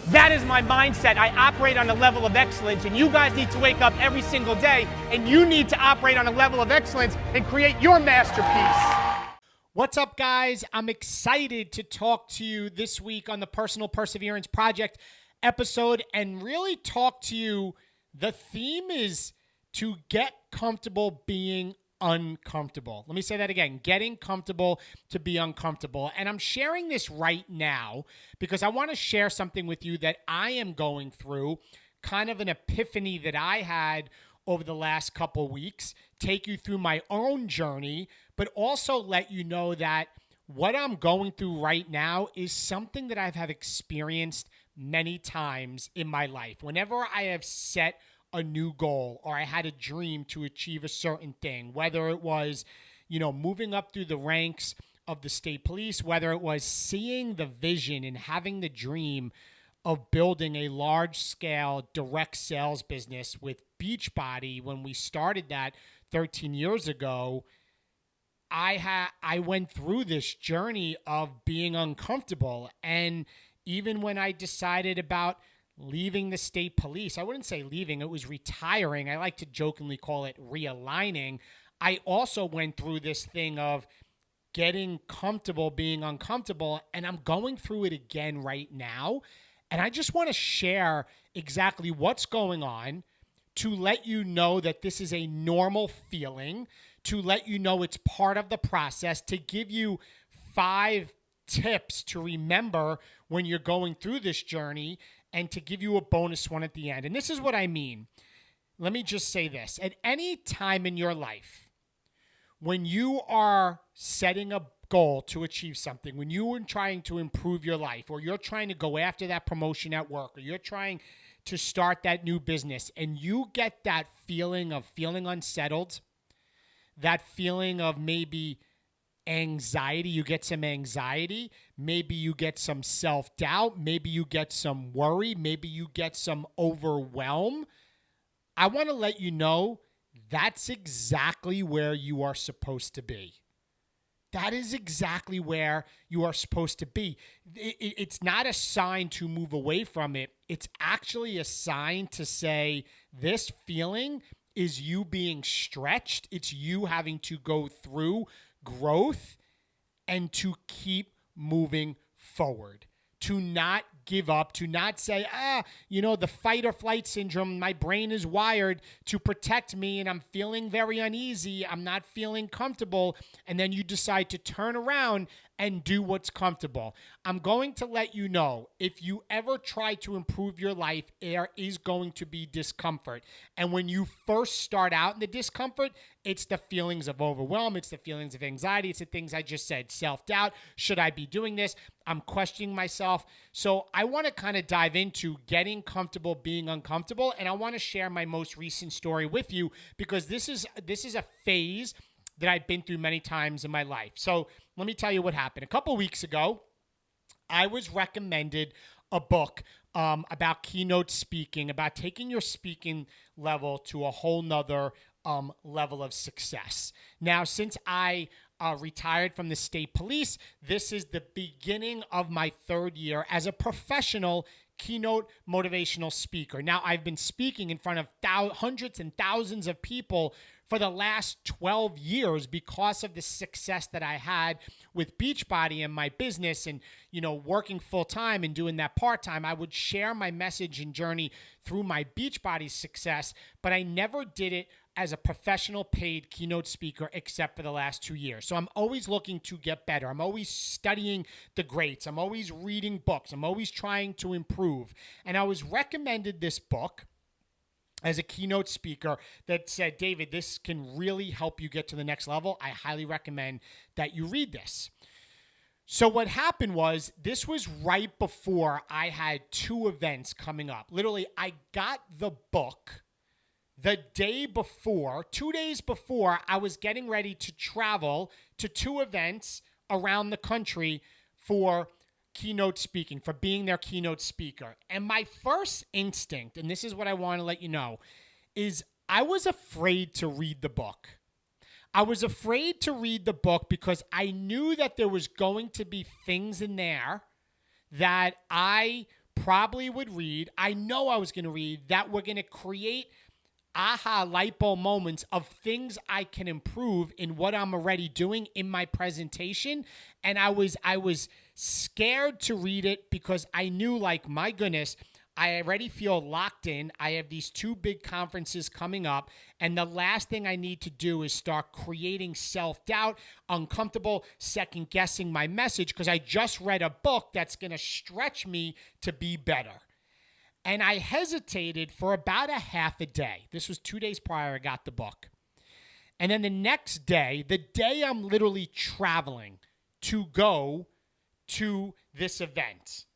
That is my mindset. I operate on a level of excellence, and you guys need to wake up every single day, and you need to operate on a level of excellence and create your masterpiece. What's up, guys? I'm excited to talk to you this week on the Personal Perseverance Project episode and really talk to you. The theme is to get comfortable being uncomfortable. Let me say that again. Getting comfortable to be uncomfortable. And I'm sharing this right now because I want to share something with you that I am going through, kind of an epiphany that I had over the last couple weeks, take you through my own journey, but also let you know that what I'm going through right now is something that I've experienced many times in my life. Whenever I have set a new goal or I had a dream to achieve a certain thing, whether it was, moving up through the ranks of the state police, whether it was seeing the vision and having the dream of building a large-scale direct sales business with Beachbody when we started that 13 years ago, I went through this journey of being uncomfortable. And even when I decided about leaving the state police, I wouldn't say leaving, it was retiring. I like to jokingly call it realigning. I also went through this thing of getting comfortable being uncomfortable, and I'm going through it again right now. And I just want to share exactly what's going on to let you know that this is a normal feeling, to let you know it's part of the process, to give you 5 tips to remember when you're going through this journey, and to give you a bonus one at the end. And this is what I mean. Let me just say this. At any time in your life, when you are setting a goal to achieve something, when you are trying to improve your life, or you're trying to go after that promotion at work, or you're trying to start that new business, and you get that feeling of feeling unsettled, that feeling of maybe anxiety, you get some anxiety, maybe you get some self-doubt, maybe you get some worry, maybe you get some overwhelm, I want to let you know that's exactly where you are supposed to be. That is exactly where you are supposed to be. It's not a sign to move away from it. It's actually a sign to say this feeling is you being stretched. It's you having to go through growth and to keep moving forward, to not give up, to not say, the fight or flight syndrome, my brain is wired to protect me and I'm feeling very uneasy, I'm not feeling comfortable, and then you decide to turn around and do what's comfortable. I'm going to let you know, if you ever try to improve your life, there is going to be discomfort. And when you first start out in the discomfort, it's the feelings of overwhelm, it's the feelings of anxiety, it's the things I just said, self-doubt. Should I be doing this? I'm questioning myself. So I want to kind of dive into getting comfortable being uncomfortable, and I want to share my most recent story with you because this is a phase that I've been through many times in my life. So let me tell you what happened. A couple weeks ago, I was recommended a book about keynote speaking, about taking your speaking level to a whole nother level of success. Now, since I retired from the state police, this is the beginning of my 3rd year as a professional keynote motivational speaker. Now, I've been speaking in front of hundreds and thousands of people for the last 12 years because of the success that I had with Beachbody and my business and, working full time and doing that part time. I would share my message and journey through my Beachbody success, but I never did it as a professional paid keynote speaker except for the last 2 years. So I'm always looking to get better. I'm always studying the greats. I'm always reading books. I'm always trying to improve. And I was recommended this book as a keynote speaker that said, David, this can really help you get to the next level. I highly recommend that you read this. So what happened was, this was right before I had 2 events coming up. Literally, I got the book the day before, 2 days before, I was getting ready to travel to 2 events around the country for keynote speaking, for being their keynote speaker. And my first instinct, and this is what I want to let you know, is I was afraid to read the book. I was afraid to read the book because I knew that there was going to be things in there that I probably would read, I know I was going to read, that were going to create aha light bulb moments of things I can improve in what I'm already doing in my presentation. And I was scared to read it because I knew, like, my goodness, I already feel locked in. I have these 2 big conferences coming up, and the last thing I need to do is start creating self-doubt, uncomfortable, second-guessing my message, because I just read a book that's going to stretch me to be better. And I hesitated for about a half a day. This was 2 days prior I got the book. And then the next day, the day I'm literally traveling to go to this event,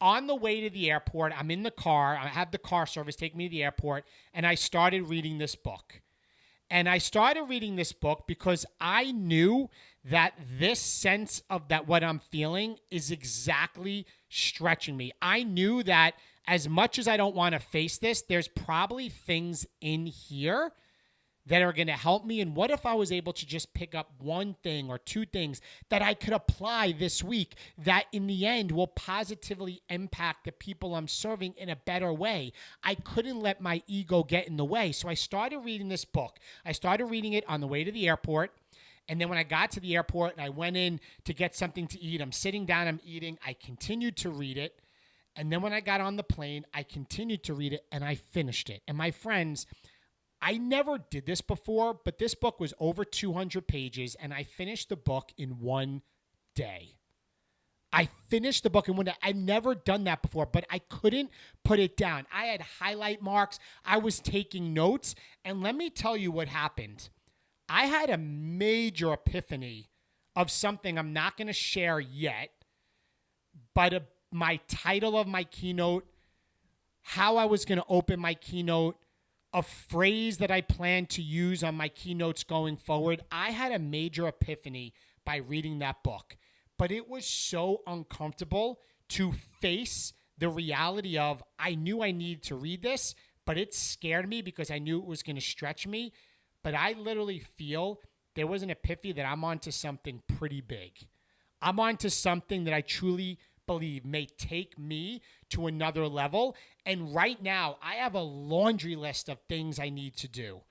on the way to the airport, I'm in the car. I have the car service take me to the airport, and I started reading this book. And I started reading this book because I knew that this sense of that what I'm feeling is exactly stretching me. I knew that as much as I don't want to face this, there's probably things in here that are going to help me. And what if I was able to just pick up 1 thing or 2 things that I could apply this week that in the end will positively impact the people I'm serving in a better way? I couldn't let my ego get in the way. So I started reading this book. I started reading it on the way to the airport. And then when I got to the airport and I went in to get something to eat, I'm sitting down, I'm eating. I continued to read it. And then when I got on the plane, I continued to read it and I finished it. And my friends, I never did this before, but this book was over 200 pages, and I finished the book in 1 day. I finished the book in 1 day. I've never done that before, but I couldn't put it down. I had highlight marks. I was taking notes, and let me tell you what happened. I had a major epiphany of something I'm not going to share yet, but my title of my keynote, how I was going to open my keynote, a phrase that I plan to use on my keynotes going forward. I had a major epiphany by reading that book, but it was so uncomfortable to face the reality of I knew I needed to read this, but it scared me because I knew it was going to stretch me. But I literally feel there was an epiphany that I'm onto something pretty big. I'm onto something that I truly believe may take me to another level. And right now, I have a laundry list of things I need to do.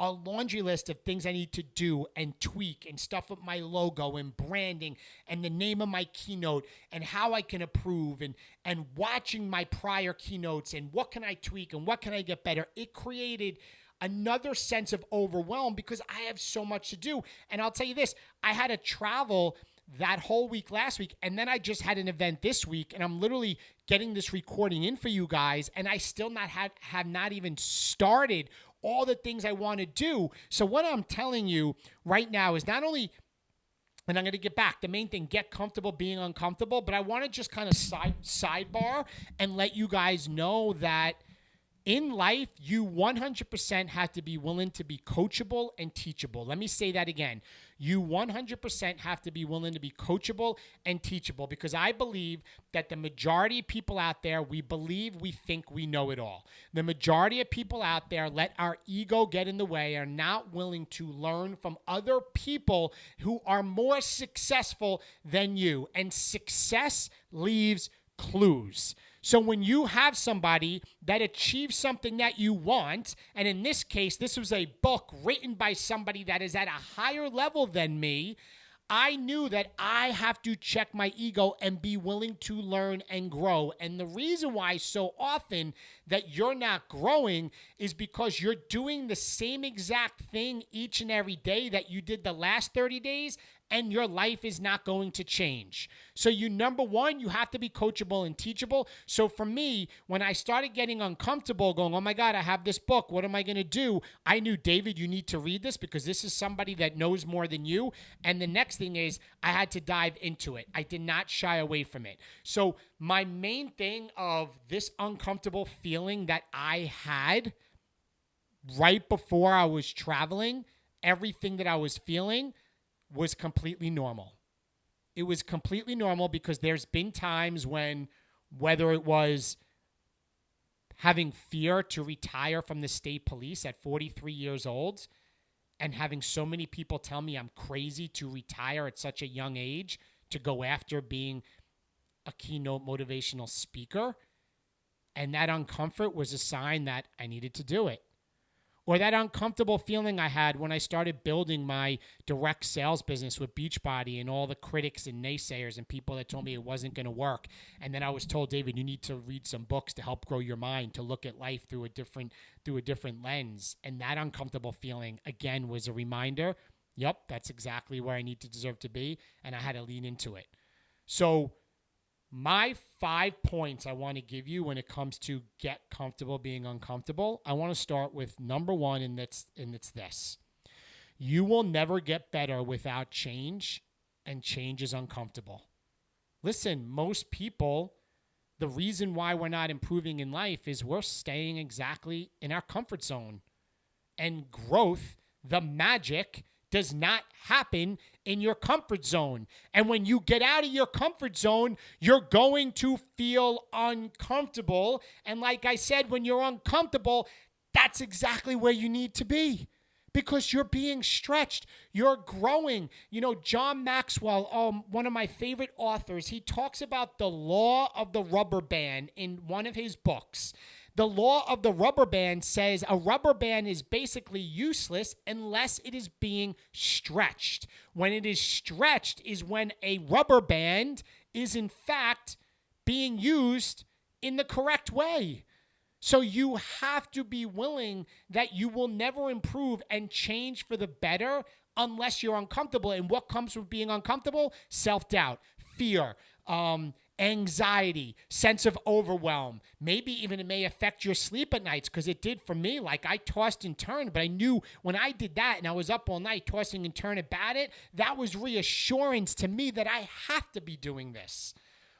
A laundry list of things I need to do and tweak and stuff with my logo and branding and the name of my keynote and how I can improve and watching my prior keynotes and what can I tweak and what can I get better. It created another sense of overwhelm because I have so much to do. And I'll tell you this, I had to travel that whole week last week, and then I just had an event this week, and I'm literally getting this recording in for you guys, and I still have not even started all the things I want to do. So what I'm telling you right now is not only, and I'm going to get back, the main thing, get comfortable being uncomfortable, but I want to just kind of sidebar and let you guys know that in life, you 100% have to be willing to be coachable and teachable. Let me say that again. You 100% have to be willing to be coachable and teachable, because I believe that the majority of people out there, we think we know it all. The majority of people out there let our ego get in the way, are not willing to learn from other people who are more successful than you. And success leaves clues. So when you have somebody that achieves something that you want, and in this case, this was a book written by somebody that is at a higher level than me, I knew that I have to check my ego and be willing to learn and grow. And the reason why so often that you're not growing is because you're doing the same exact thing each and every day that you did the last 30 days, and your life is not going to change. So number one, you have to be coachable and teachable. So for me, when I started getting uncomfortable going, oh my God, I have this book, what am I going to do? I knew, David, you need to read this because this is somebody that knows more than you. And the next thing is I had to dive into it. I did not shy away from it. So my main thing of this uncomfortable feeling that I had right before I was traveling, everything that I was feeling was completely normal. It was completely normal because there's been times when, whether it was having fear to retire from the state police at 43 years old and having so many people tell me I'm crazy to retire at such a young age, to go after being a keynote motivational speaker, and that uncomfort was a sign that I needed to do it. Or that uncomfortable feeling I had when I started building my direct sales business with Beachbody and all the critics and naysayers and people that told me it wasn't going to work. And then I was told, David, you need to read some books to help grow your mind, to look at life through a different lens. And that uncomfortable feeling, again, was a reminder, yep, that's exactly where I need to deserve to be. And I had to lean into it. So my 5 points I want to give you when it comes to get comfortable being uncomfortable, I want to start with number one, and it's this. You will never get better without change, and change is uncomfortable. Listen, most people, the reason why we're not improving in life is we're staying exactly in our comfort zone. And growth, the magic, does not happen in your comfort zone. And when you get out of your comfort zone, you're going to feel uncomfortable. And like I said, when you're uncomfortable, that's exactly where you need to be, because you're being stretched. You're growing. You know, John Maxwell, one of my favorite authors, he talks about the law of the rubber band in one of his books. The law of the rubber band says a rubber band is basically useless unless it is being stretched. When it is stretched is when a rubber band is in fact being used in the correct way. So you have to be willing that you will never improve and change for the better unless you're uncomfortable. And what comes with being uncomfortable? Self-doubt, fear, anxiety, sense of overwhelm. Maybe even it may affect your sleep at nights, because it did for me. Like, I tossed and turned, but I knew when I did that and I was up all night tossing and turning about it, that was reassurance to me that I have to be doing this.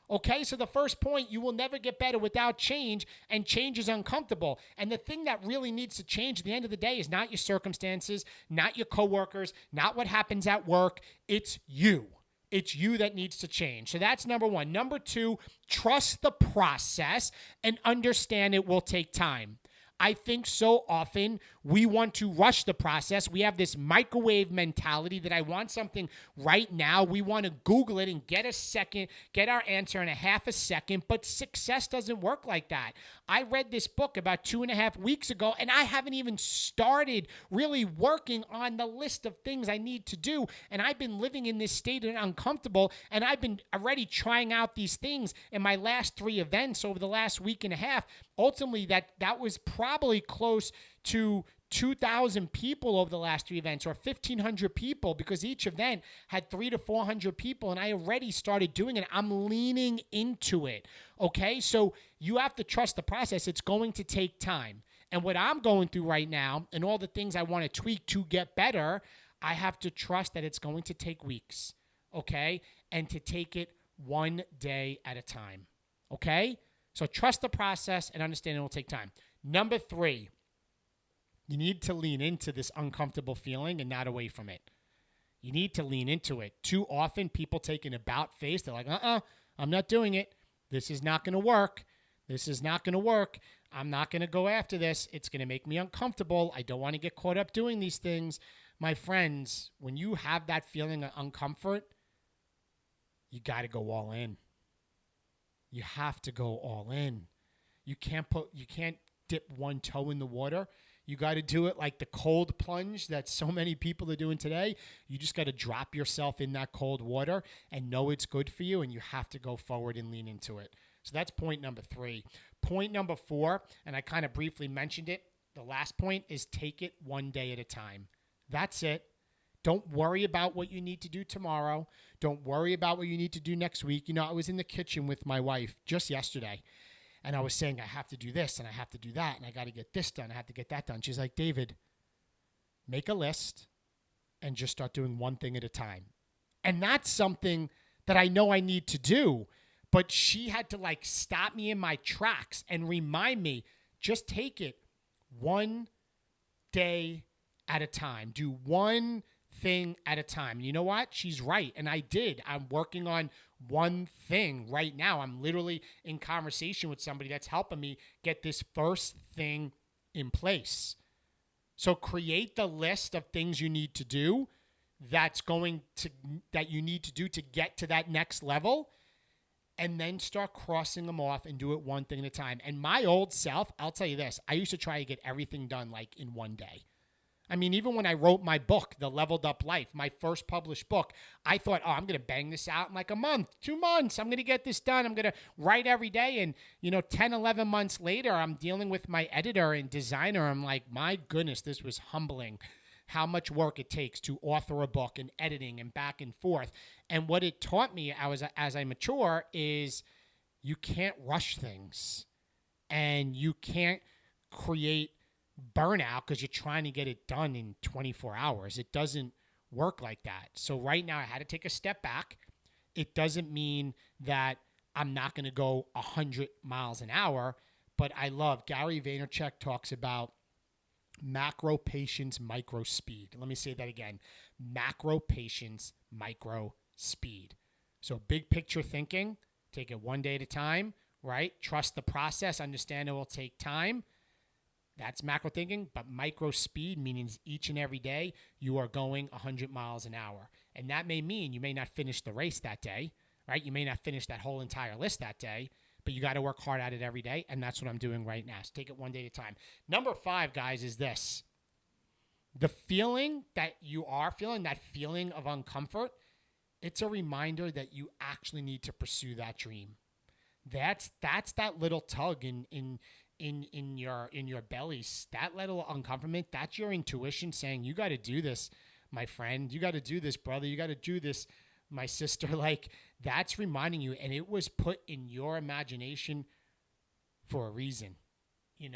Okay, so the first point, you will never get better without change, and change is uncomfortable. And the thing that really needs to change at the end of the day is not your circumstances, not your coworkers, not what happens at work. It's you. It's you that needs to change. So that's number one. Number two, trust the process and understand it will take time. I think so often we want to rush the process. We have this microwave mentality that I want something right now. We want to Google it and get our answer in a half a second, but success doesn't work like that. I read this book about 2.5 weeks ago, and I haven't even started really working on the list of things I need to do, and I've been living in this state of uncomfortable, and I've been already trying out these things in my last 3 events over the last week and a half. Ultimately, that was probably close to 2,000 people over the last 3 events, or 1,500 people, because each event had 300 to 400 people, and I already started doing it. I'm leaning into it, okay? So you have to trust the process. It's going to take time. And what I'm going through right now, and all the things I want to tweak to get better, I have to trust that it's going to take weeks, okay? And to take it one day at a time, okay? So trust the process and understand it will take time. Number 3, you need to lean into this uncomfortable feeling and not away from it. You need to lean into it. Too often people take an about face. They're like, I'm not doing it. This is not going to work. This is not going to work. I'm not going to go after this. It's going to make me uncomfortable. I don't want to get caught up doing these things. My friends, when you have that feeling of uncomfort, you got to go all in. You have to go all in. You can't dip one toe in the water. You got to do it like the cold plunge that so many people are doing today. You just got to drop yourself in that cold water and know it's good for you, and you have to go forward and lean into it. So that's point number 3. Point number 4, and I kind of briefly mentioned it, the last point is take it one day at a time. That's it. Don't worry about what you need to do tomorrow. Don't worry about what you need to do next week. You know, I was in the kitchen with my wife just yesterday, and I was saying, I have to do this, and I have to do that, and I got to get this done. I have to get that done. She's like, David, make a list and just start doing one thing at a time. And that's something that I know I need to do, but she had to stop me in my tracks and remind me, just take it one day at a time. Do one thing at a time. You know what? She's right. And I did. I'm working on one thing right now. I'm literally in conversation with somebody that's helping me get this first thing in place. So create the list of things you need to do that you need to do to get to that next level. and then start crossing them off and do it one thing at a time. And my old self, I'll tell you this, I used to try to get everything done like in one day. I mean, even when I wrote my book, The Leveled Up Life, my first published book, I thought, I'm going to bang this out in like a month, 2 months. I'm going to get this done. I'm going to write every day. And, 10, 11 months later, I'm dealing with my editor and designer. I'm like, my goodness, this was humbling how much work it takes to author a book and editing and back and forth. And what it taught me as I mature is you can't rush things and you can't create burnout because you're trying to get it done in 24 hours. It doesn't work like that. So right now I had to take a step back. It doesn't mean that I'm not going to go 100 miles an hour, but I love Gary Vaynerchuk talks about macro patience, micro speed. Let me say that again. Macro patience, micro speed. So big picture thinking, take it one day at a time, right? Trust the process, understand it will take time. That's macro thinking, but micro speed means each and every day you are going 100 miles an hour. And that may mean you may not finish the race that day, right? You may not finish that whole entire list that day, but you got to work hard at it every day. And that's what I'm doing right now. So take it one day at a time. Number 5, guys, is this. The feeling that you are feeling, that feeling of uncomfort, it's a reminder that you actually need to pursue that dream. That's that little tug in your belly, that little uncomfortment, that's your intuition saying, you got to do this, my friend. You got to do this, brother. You got to do this, my sister. Like, that's reminding you, and it was put in your imagination for a reason, and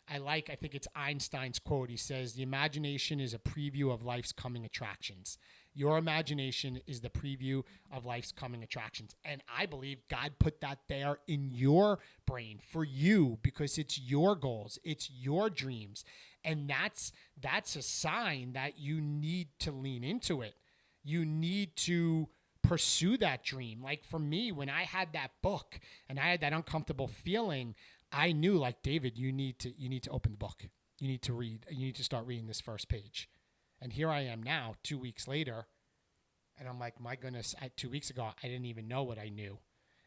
I think it's Einstein's quote. He says, the imagination is a preview of life's coming attractions. Your imagination is the preview of life's coming attractions. And I believe God put that there in your brain for you because it's your goals, it's your dreams. And that's a sign that you need to lean into it. You need to pursue that dream. Like for me, when I had that book and I had that uncomfortable feeling, I knew, like, David, you need to open the book. You need to read. You need to start reading this first page. And here I am now, 2 weeks later, and I'm like, my goodness, 2 weeks ago, I didn't even know what I knew.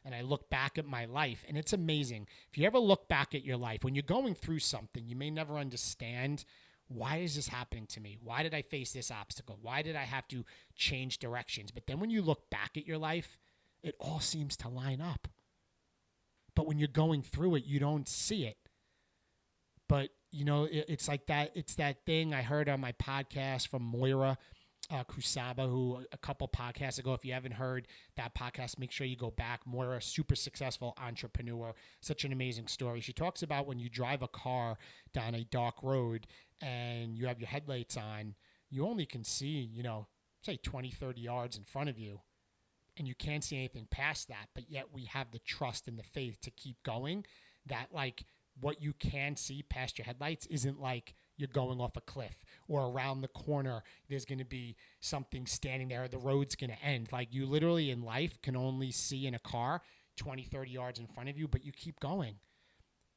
And I look back at my life, and it's amazing. If you ever look back at your life, when you're going through something, you may never understand, why is this happening to me? Why did I face this obstacle? Why did I have to change directions? But then when you look back at your life, it all seems to line up. But when you're going through it, you don't see it. But, it's like that. It's that thing I heard on my podcast from Moira Kusaba, who a couple podcasts ago, if you haven't heard that podcast, make sure you go back. Moira, super successful entrepreneur, such an amazing story. She talks about when you drive a car down a dark road and you have your headlights on, you only can see, say 20, 30 yards in front of you. And you can't see anything past that, but yet we have the trust and the faith to keep going, that like what you can see past your headlights isn't like you're going off a cliff or around the corner there's going to be something standing there, the road's going to end. Like, you literally in life can only see in a car 20, 30 yards in front of you, but you keep going.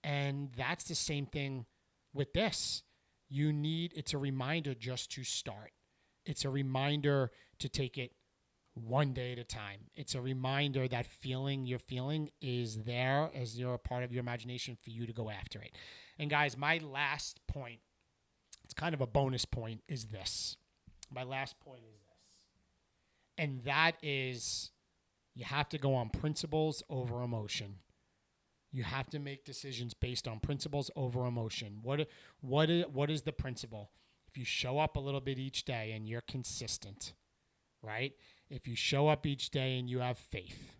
And that's the same thing with this. It's a reminder just to start. It's a reminder to take it one day at a time. It's a reminder that feeling you're feeling is there as you're a part of your imagination for you to go after it. And guys, my last point, it's kind of a bonus point, is this. My last point is this. And that is, you have to go on principles over emotion. You have to make decisions based on principles over emotion. What is the principle? If you show up a little bit each day and you're consistent, right? If you show up each day and you have faith,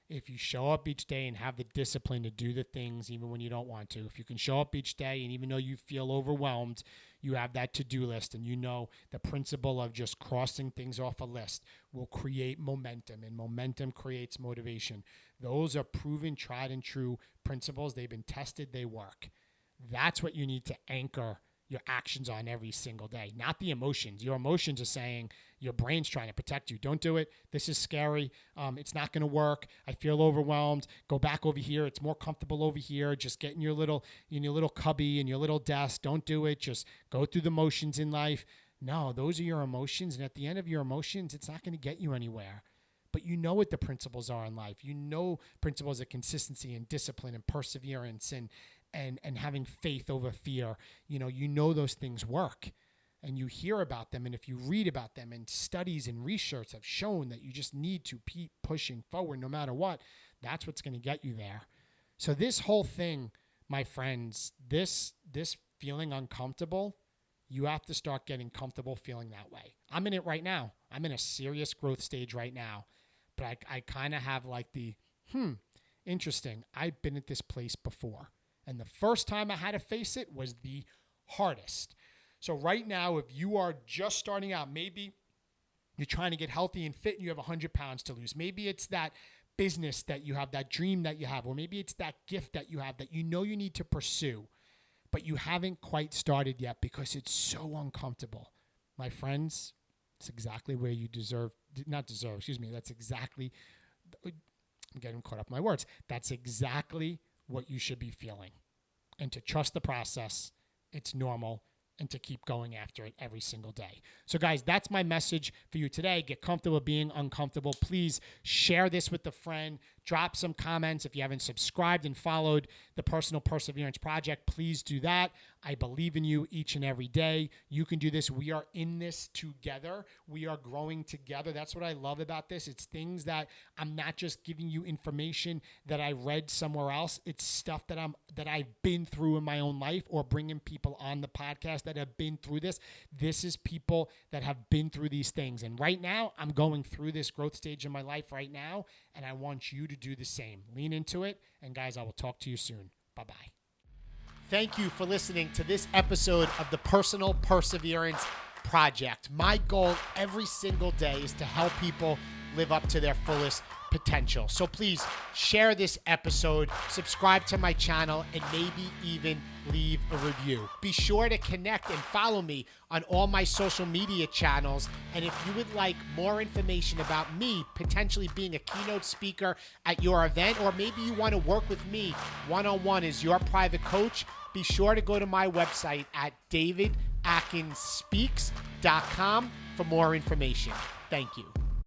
if you show up each day and have the discipline to do the things even when you don't want to, if you can show up each day and even though you feel overwhelmed, you have that to-do list and you know the principle of just crossing things off a list will create momentum, and momentum creates motivation. Those are proven, tried and true principles. They've been tested. They work. That's what you need to anchor your actions on every single day, not the emotions. Your emotions are saying, your brain's trying to protect you. Don't do it. This is scary. It's not going to work. I feel overwhelmed. Go back over here. It's more comfortable over here. Just get in your little cubby, in your little desk. Don't do it. Just go through the motions in life. No, those are your emotions. And at the end of your emotions, it's not going to get you anywhere. but you know what the principles are in life. You know principles of consistency and discipline and perseverance and having faith over fear. You know those things work, and you hear about them. And if you read about them, and studies and research have shown that you just need to keep pushing forward no matter what, that's what's going to get you there. So this whole thing, my friends, this feeling uncomfortable, you have to start getting comfortable feeling that way. I'm in it right now. I'm in a serious growth stage right now. But I kind of have like the, interesting. I've been at this place before. And the first time I had to face it was the hardest. So right now, if you are just starting out, maybe you're trying to get healthy and fit and you have 100 pounds to lose. Maybe it's that business that you have, that dream that you have, or maybe it's that gift that you have that you know you need to pursue, but you haven't quite started yet because it's so uncomfortable. My friends, it's exactly where you that's exactly, I'm getting caught up in my words. That's exactly what you should be feeling. And to trust the process, it's normal, and to keep going after it every single day. So guys, that's my message for you today. Get comfortable being uncomfortable. Please share this with a friend. Drop some comments. If you haven't subscribed and followed the Personal Perseverance Project, please do that. I believe in you each and every day. You can do this. We are in this together. We are growing together. That's what I love about this. It's things that I'm not just giving you information that I read somewhere else. It's stuff that I've been through in my own life, or bringing people on the podcast that have been through this. This is people that have been through these things. And right now, I'm going through this growth stage in my life right now, and I want you to do the same. Lean into it. And guys, I will talk to you soon. Bye-bye. Thank you for listening to this episode of the Personal Perseverance Project. My goal every single day is to help people live up to their fullest potential. So please share this episode, subscribe to my channel, and maybe even leave a review. Be sure to connect and follow me on all my social media channels. And if you would like more information about me potentially being a keynote speaker at your event, or maybe you want to work with me one-on-one as your private coach, be sure to go to my website at davidatkinsspeaks.com for more information. Thank you.